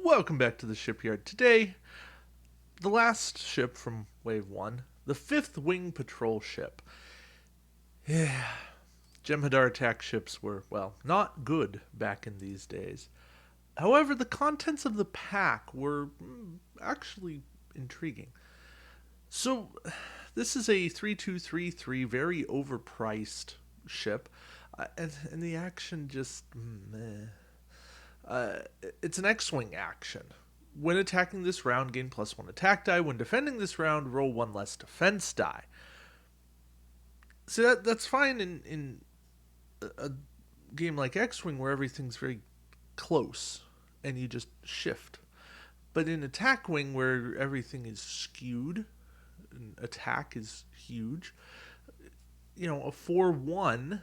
Welcome back to the Shipyard. Today, the last ship from Wave 1, the 5th Wing Patrol ship. Yeah, Jem'Hadar attack ships were, well, not good back in these days. However, the contents of the pack were actually intriguing. So, this is a 3233, very overpriced ship, and the action just meh. It's an X-Wing action. When attacking this round, gain +1 attack die. When defending this round, roll 1 less defense die. So that's fine in a game like X-Wing where everything's very close and you just shift. But in Attack Wing where everything is skewed, and attack is huge, a 4-1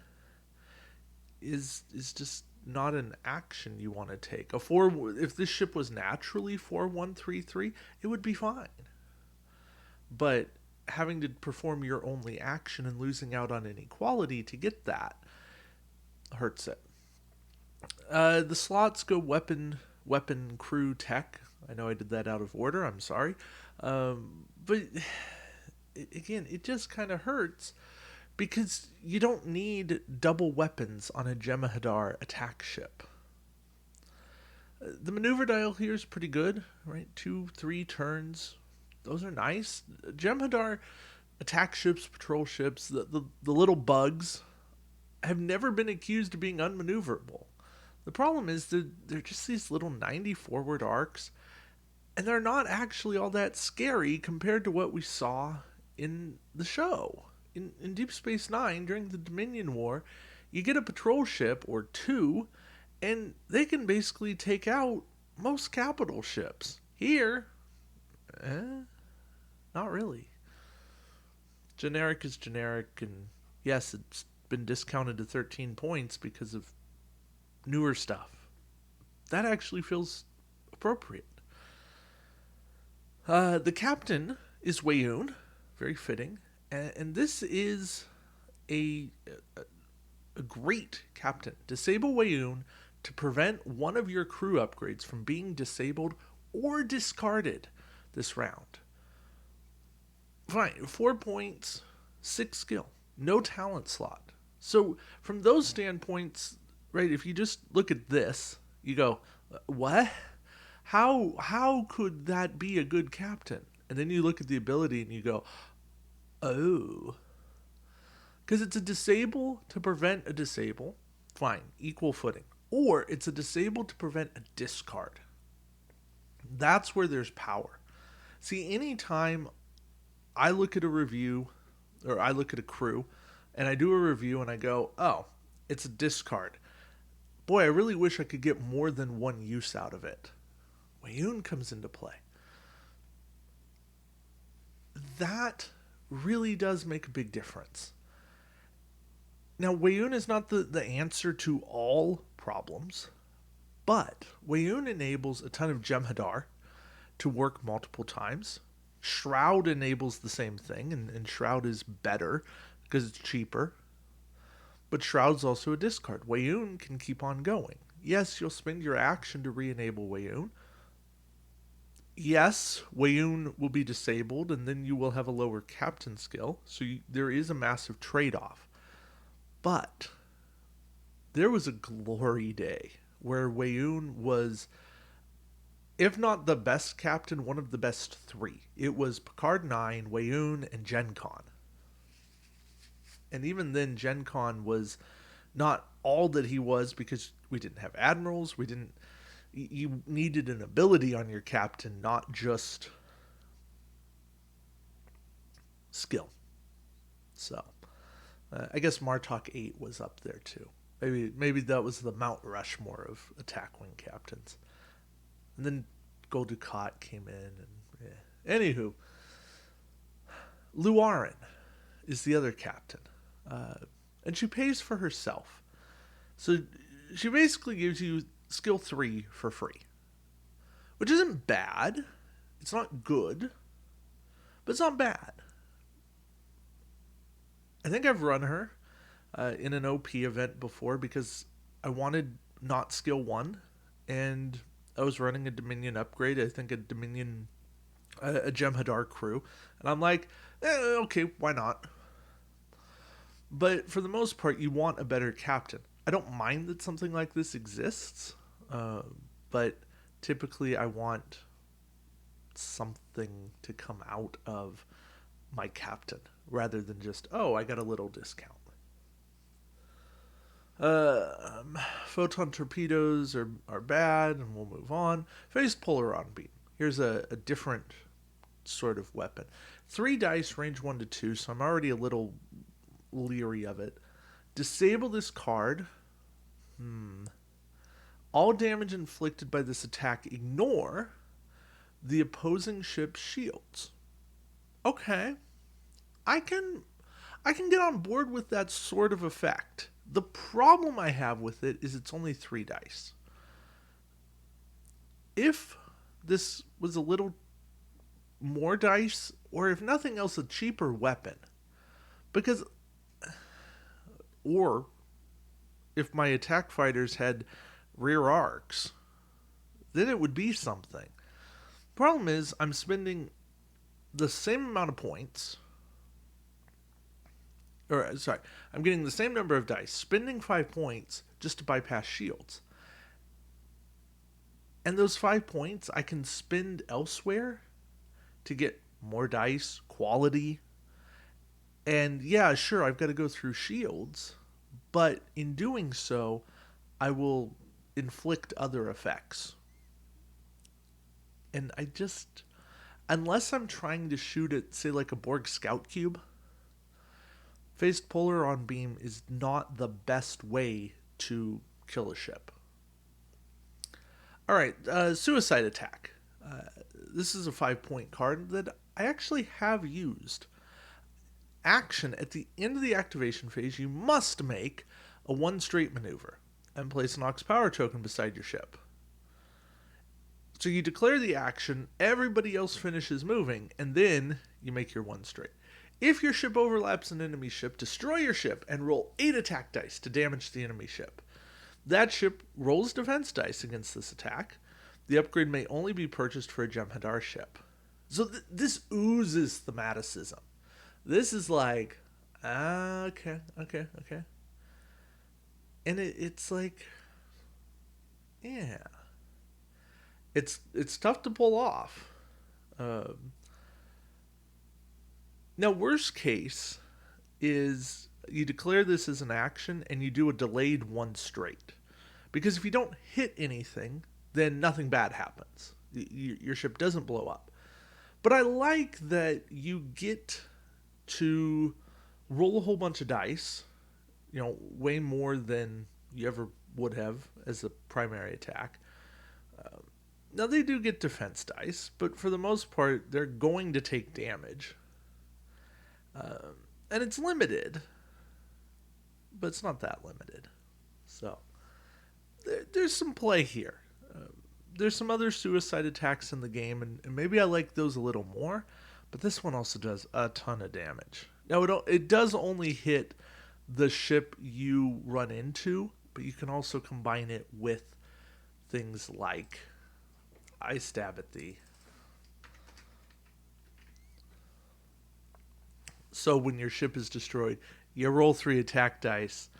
is just not an action you want to take. If this ship was naturally 4-1-3-3, it would be fine. But having to perform your only action and losing out on inequality to get that hurts it. The slots go weapon, crew, tech. I know I did that out of order. I'm sorry. But again, it just kind of hurts because you don't need double weapons on a Jem'Hadar attack ship. The maneuver dial here is pretty good, right? 2-3 turns. Those are nice. Jem'Hadar attack ships, patrol ships, the little bugs have never been accused of being unmaneuverable. The problem is that they're just these little 90 forward arcs, and they're not actually all that scary compared to what we saw in the show. In Deep Space Nine, during the Dominion War, you get a patrol ship or two, and they can basically take out most capital ships. Here, not really. Generic is generic, and yes, it's been discounted to 13 points because of newer stuff. That actually feels appropriate. The captain is Weyoun, very fitting. And this is a great captain. Disable Weyoun to prevent one of your crew upgrades from being disabled or discarded this round. Fine, 4 points, 6 skill, no talent slot. So from those standpoints, right, if you just look at this, you go, what? How could that be a good captain? And then you look at the ability and you go, oh. Because it's a disable to prevent a disable. Fine, equal footing. Or it's a disable to prevent a discard. That's where there's power. See, anytime I look at a review, or I look at a crew, and I do a review and I go, oh, it's a discard. Boy, I really wish I could get more than one use out of it. Weyoun comes into play. That really does make a big difference. Now, Weyoun is not the answer to all problems, but Weyoun enables a ton of Jem'Hadar to work multiple times. Shroud enables the same thing, and Shroud is better because it's cheaper. But Shroud's also a discard. Weyoun can keep on going. Yes, you'll spend your action to re-enable Weyoun. Yes, Weyoun will be disabled, and then you will have a lower captain skill, so there is a massive trade-off. But there was a glory day where Weyoun was, if not the best captain, one of the best three. It was Picard 9, Weyoun, and Gen Con. And even then, Gen Con was not all that he was because we didn't have admirals, you needed an ability on your captain, not just skill. So, I guess Martok 8 was up there too. Maybe that was the Mount Rushmore of attack wing captains. And then Gul Dukat came in. Anywho, Luaren is the other captain. And she pays for herself. So she basically gives you skill 3 for free, which isn't bad. It's not good, but it's not bad. I think I've run her in an OP event before because I wanted not skill 1, and I was running a Dominion upgrade. I think a Dominion, a Gem Hadar crew, and I'm like, okay, why not? But for the most part, you want a better captain. I don't mind that something like this exists, uh, but typically I want something to come out of my captain rather than just, oh, I got a little discount. Photon torpedoes are bad, and we'll move on. Phased polaron beam. Here's a different sort of weapon. 3 dice, range 1 to 2, so I'm already a little leery of it. Disable this card. All damage inflicted by this attack ignore the opposing ship's shields. Okay. I can get on board with that sort of effect. The problem I have with it is it's only 3 dice. If this was a little more dice, or if nothing else, a cheaper weapon, because, or if my attack fighters had rear arcs, then it would be something. Problem is, I'm spending the same amount of points, or sorry, I'm getting the same number of dice, spending 5 points just to bypass shields. And those 5 points I can spend elsewhere to get more dice, quality. And yeah, sure, I've got to go through shields, but in doing so, I will inflict other effects. And I just, unless I'm trying to shoot at, say, like a Borg Scout Cube, phased polaron beam is not the best way to kill a ship. Alright, suicide attack. This is a 5-point card that I actually have used. Action: at the end of the activation phase, you must make a 1 straight maneuver and place an Ox power token beside your ship. So you declare the action, everybody else finishes moving, and then you make your 1 straight. If your ship overlaps an enemy ship, destroy your ship and roll 8 attack dice to damage the enemy ship. That ship rolls defense dice against this attack. The upgrade may only be purchased for a Gem Hadar ship. So this oozes thematicism. This is like, okay. And it's like, yeah. It's tough to pull off. Now, worst case is you declare this as an action and you do a delayed 1 straight. Because if you don't hit anything, then nothing bad happens. Your ship doesn't blow up. But I like that you get to roll a whole bunch of dice, way more than you ever would have as a primary attack. Now, they do get defense dice, but for the most part, they're going to take damage. And it's limited, but it's not that limited. So, there's some play here. There's some other suicide attacks in the game, and maybe I like those a little more, but this one also does a ton of damage. Now, it does only hit the ship you run into, but you can also combine it with things like I stab at thee. So when your ship is destroyed, you roll 3 attack dice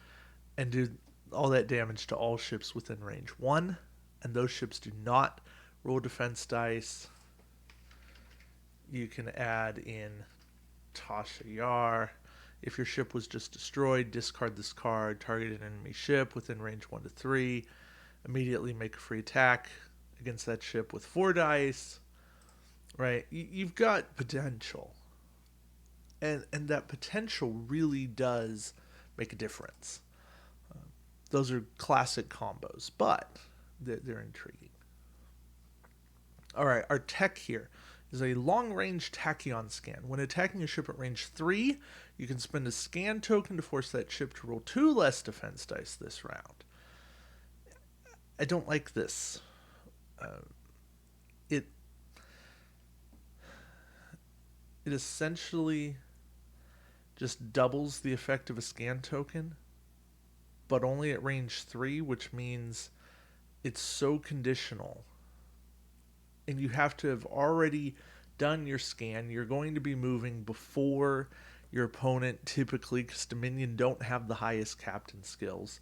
and do all that damage to all ships within range 1, and those ships do not roll defense dice. You can add in Tasha Yar. If your ship was just destroyed, discard this card, target an enemy ship within range 1 to 3, immediately make a free attack against that ship with 4 dice. Right? You've got potential. And that potential really does make a difference. Those are classic combos, but they're intriguing. All right, our tech here is a long-range tachyon scan. When attacking a ship at range 3, you can spend a scan token to force that ship to roll 2 less defense dice this round. I don't like this. It essentially just doubles the effect of a scan token, but only at range 3, which means it's so conditional and you have to have already done your scan. You're going to be moving before your opponent typically, because Dominion don't have the highest captain skills.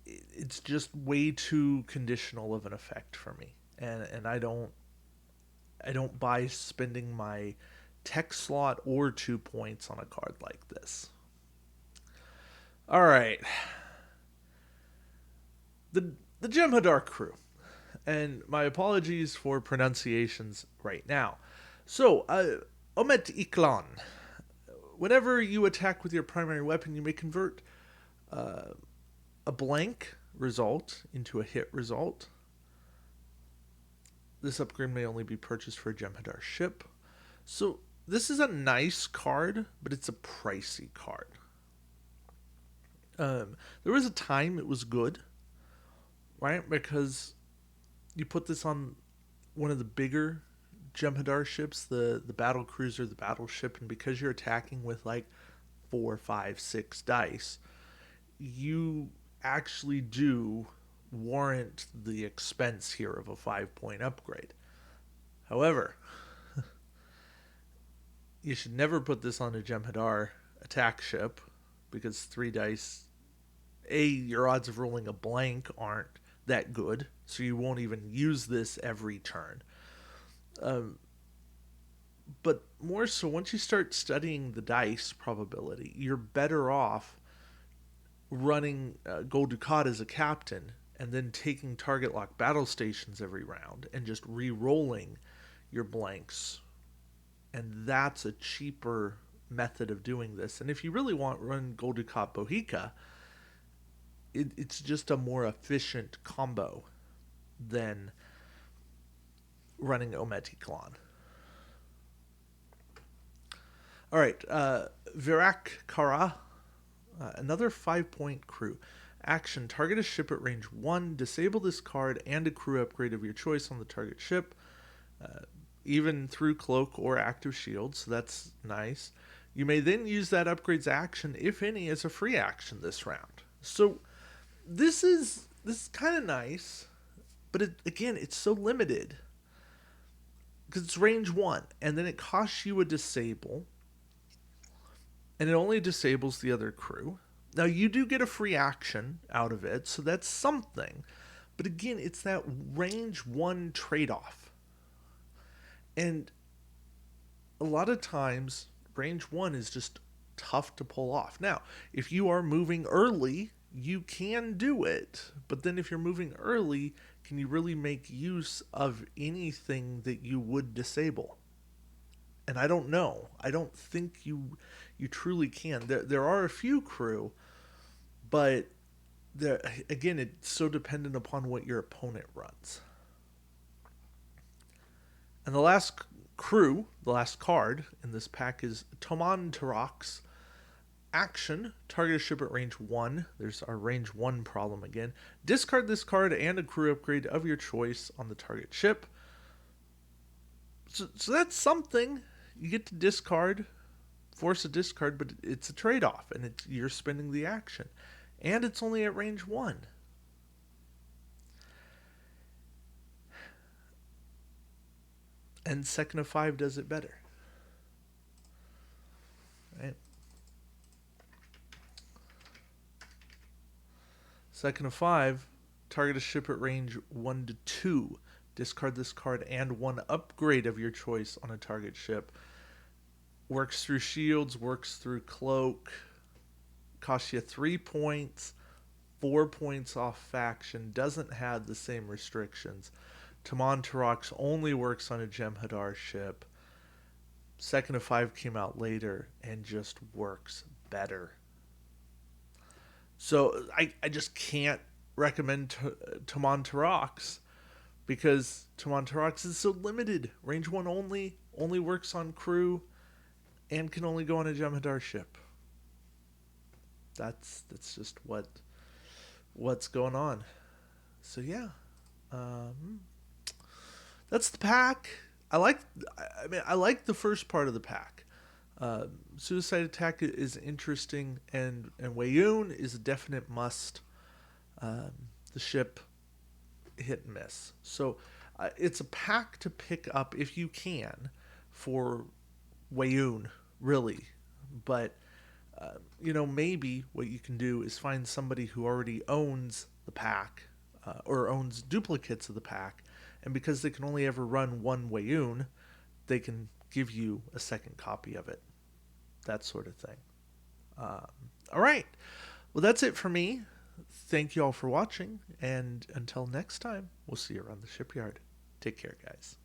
It's just way too conditional of an effect for me, and I don't buy spending my tech slot or 2 points on a card like this. All right, the Jem'Hadar crew, and my apologies for pronunciations right now. So, Omet Iklan. Whenever you attack with your primary weapon, you may convert a blank result into a hit result. This upgrade may only be purchased for a Jem'Hadar ship. So this is a nice card, but it's a pricey card. There was a time it was good, right? Because you put this on one of the bigger Jem'Hadar ships, the battle cruiser, the battleship, and because you're attacking with like 4, 5, 6 dice, you actually do warrant the expense here of a 5-point upgrade. However, you should never put this on a Jem'Hadar attack ship, because 3 dice, your odds of rolling a blank aren't that good, so you won't even use this every turn. But more so, once you start studying the dice probability, you're better off running Gul Dukat as a captain and then taking target lock battle stations every round and just re-rolling your blanks. And that's a cheaper method of doing this. And if you really want to run Gul Dukat Bohica, it's just a more efficient combo than running Omet Iklan. All right, Virak Kara, another 5-point crew. Action, target a ship at range 1, disable this card and a crew upgrade of your choice on the target ship, even through cloak or active shield, so that's nice. You may then use that upgrade's action, if any, as a free action this round. So this is kind of nice, but it's so limited, because it's range 1, and then it costs you a disable, and it only disables the other crew. Now, you do get a free action out of it, so that's something. But again, it's that range 1 trade-off. And a lot of times, range 1 is just tough to pull off. Now, if you are moving early, you can do it. But then if you're moving early, can you really make use of anything that you would disable? And I don't know. I don't think you truly can. There are a few crew, but again, it's so dependent upon what your opponent runs. And the last crew, the last card in this pack is Thorman Rocks. Action, target a ship at range 1. There's our range 1 problem again. Discard this card and a crew upgrade of your choice on the target ship. So that's something. You get to discard, force a discard, but it's a trade-off, and you're spending the action. And it's only at range 1. And second of 5 does it better. Right? Second of 5, target a ship at range 1 to 2. Discard this card and one upgrade of your choice on a target ship. Works through shields, works through cloak. Costs you 3 points, 4 points off faction. Doesn't have the same restrictions. Thorman Rocks only works on a Jem'Hadar ship. Second of 5 came out later and just works better. So I just can't recommend Thorman Rocks, because Thorman Rocks is so limited. Range 1 only works on crew, and can only go on a Jem'Hadar ship. That's just what's going on. So yeah, that's the pack. I like the first part of the pack. Suicide Attack is interesting, and Weyoun is a definite must. The ship, hit and miss. So It's a pack to pick up if you can for Wayoon, really. But maybe what you can do is find somebody who already owns the pack or owns duplicates of the pack, and because they can only ever run one Wayoon, they can give you a second copy of it. That sort of thing. All right. Well, that's it for me. Thank you all for watching, and until next time, we'll see you around the shipyard. Take care, guys.